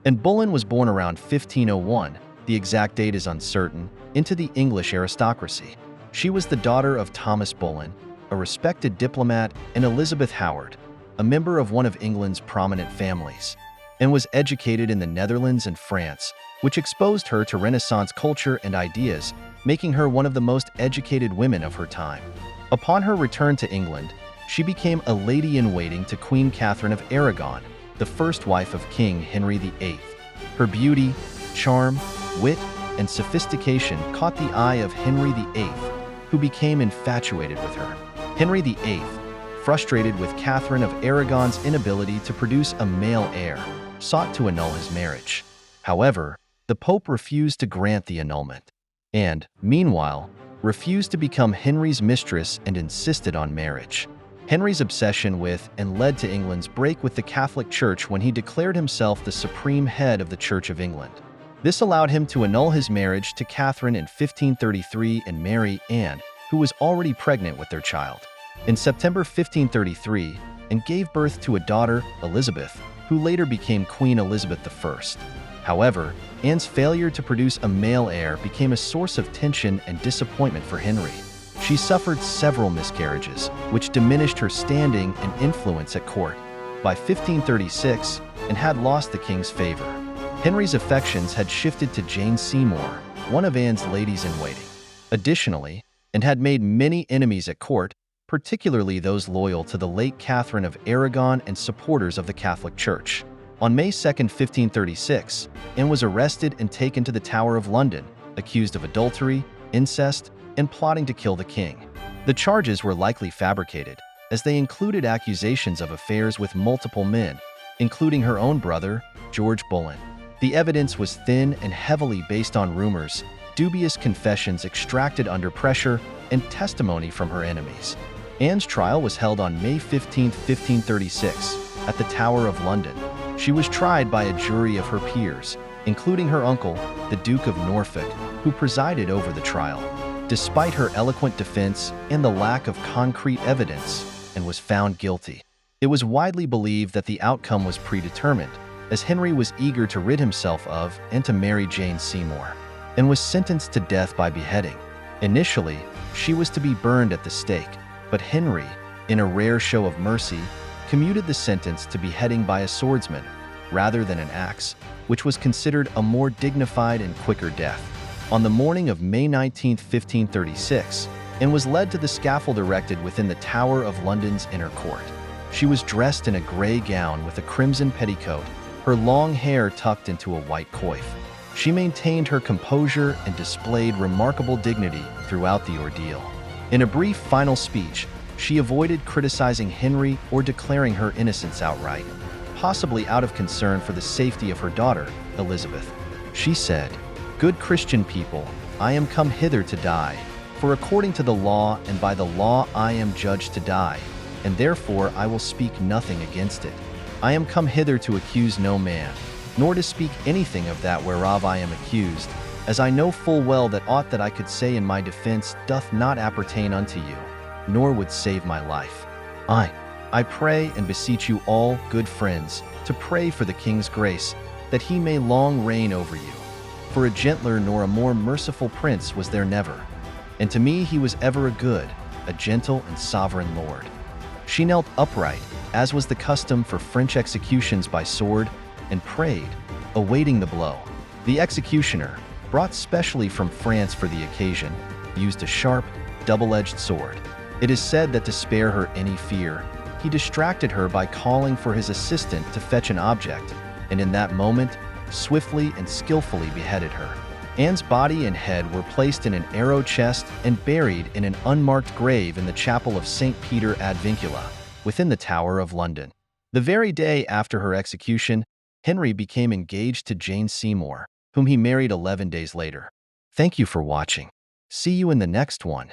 And Boleyn was born around 1501, the exact date is uncertain, into the English aristocracy. She was the daughter of Thomas Boleyn, a respected diplomat, and Elizabeth Howard, a member of one of England's prominent families, and was educated in the Netherlands and France, which exposed her to Renaissance culture and ideas, making her one of the most educated women of her time. Upon her return to England, she became a lady-in-waiting to Queen Catherine of Aragon, the first wife of King Henry VIII. Her beauty, charm, wit, and sophistication caught the eye of Henry VIII, who became infatuated with her. Henry VIII, frustrated with Catherine of Aragon's inability to produce a male heir, sought to annul his marriage. However, the Pope refused to grant the annulment, and, meanwhile, refused to become Henry's mistress and insisted on marriage. Henry's obsession with and led to England's break with the Catholic Church when he declared himself the supreme head of the Church of England. This allowed him to annul his marriage to Catherine in 1533 and marry Anne, who was already pregnant with their child, in September 1533, and gave birth to a daughter, Elizabeth, who later became Queen Elizabeth I. However, Anne's failure to produce a male heir became a source of tension and disappointment for Henry. She suffered several miscarriages, which diminished her standing and influence at court by 1536 and had lost the king's favor. Henry's affections had shifted to Jane Seymour, one of Anne's ladies-in-waiting. Additionally, and had made many enemies at court, particularly those loyal to the late Catherine of Aragon and supporters of the Catholic Church. On May 2, 1536, Anne was arrested and taken to the Tower of London, accused of adultery, incest, and plotting to kill the king. The charges were likely fabricated, as they included accusations of affairs with multiple men, including her own brother, George Boleyn. The evidence was thin and heavily based on rumors, dubious confessions extracted under pressure, and testimony from her enemies. Anne's trial was held on May 15, 1536, at the Tower of London. She was tried by a jury of her peers, including her uncle, the Duke of Norfolk, who presided over the trial, despite her eloquent defense and the lack of concrete evidence, and was found guilty. It was widely believed that the outcome was predetermined, as Henry was eager to rid himself of and to marry Jane Seymour, and was sentenced to death by beheading. Initially, she was to be burned at the stake, but Henry, in a rare show of mercy, commuted the sentence to beheading by a swordsman rather than an axe, which was considered a more dignified and quicker death. On the morning of May 19, 1536, Anne was led to the scaffold erected within the Tower of London's inner court. She was dressed in a gray gown with a crimson petticoat, her long hair tucked into a white coif. She maintained her composure and displayed remarkable dignity throughout the ordeal. In a brief final speech, she avoided criticizing Henry or declaring her innocence outright, possibly out of concern for the safety of her daughter, Elizabeth. She said, "Good Christian people, I am come hither to die, for according to the law and by the law I am judged to die, and therefore I will speak nothing against it. I am come hither to accuse no man, nor to speak anything of that whereof I am accused, as I know full well that aught that I could say in my defense doth not appertain unto you, nor would save my life. I pray and beseech you all, good friends, to pray for the king's grace, that he may long reign over you. For a gentler nor a more merciful prince was there never, and to me he was ever a good, a gentle and sovereign lord." She knelt upright, as was the custom for French executions by sword, and prayed, awaiting the blow. The executioner, brought specially from France for the occasion, used a sharp, double-edged sword. It is said that to spare her any fear, he distracted her by calling for his assistant to fetch an object, and in that moment, swiftly and skillfully beheaded her. Anne's body and head were placed in an arrow chest and buried in an unmarked grave in the chapel of St. Peter ad Vincula, within the Tower of London. The very day after her execution, Henry became engaged to Jane Seymour, whom he married 11 days later. Thank you for watching. See you in the next one.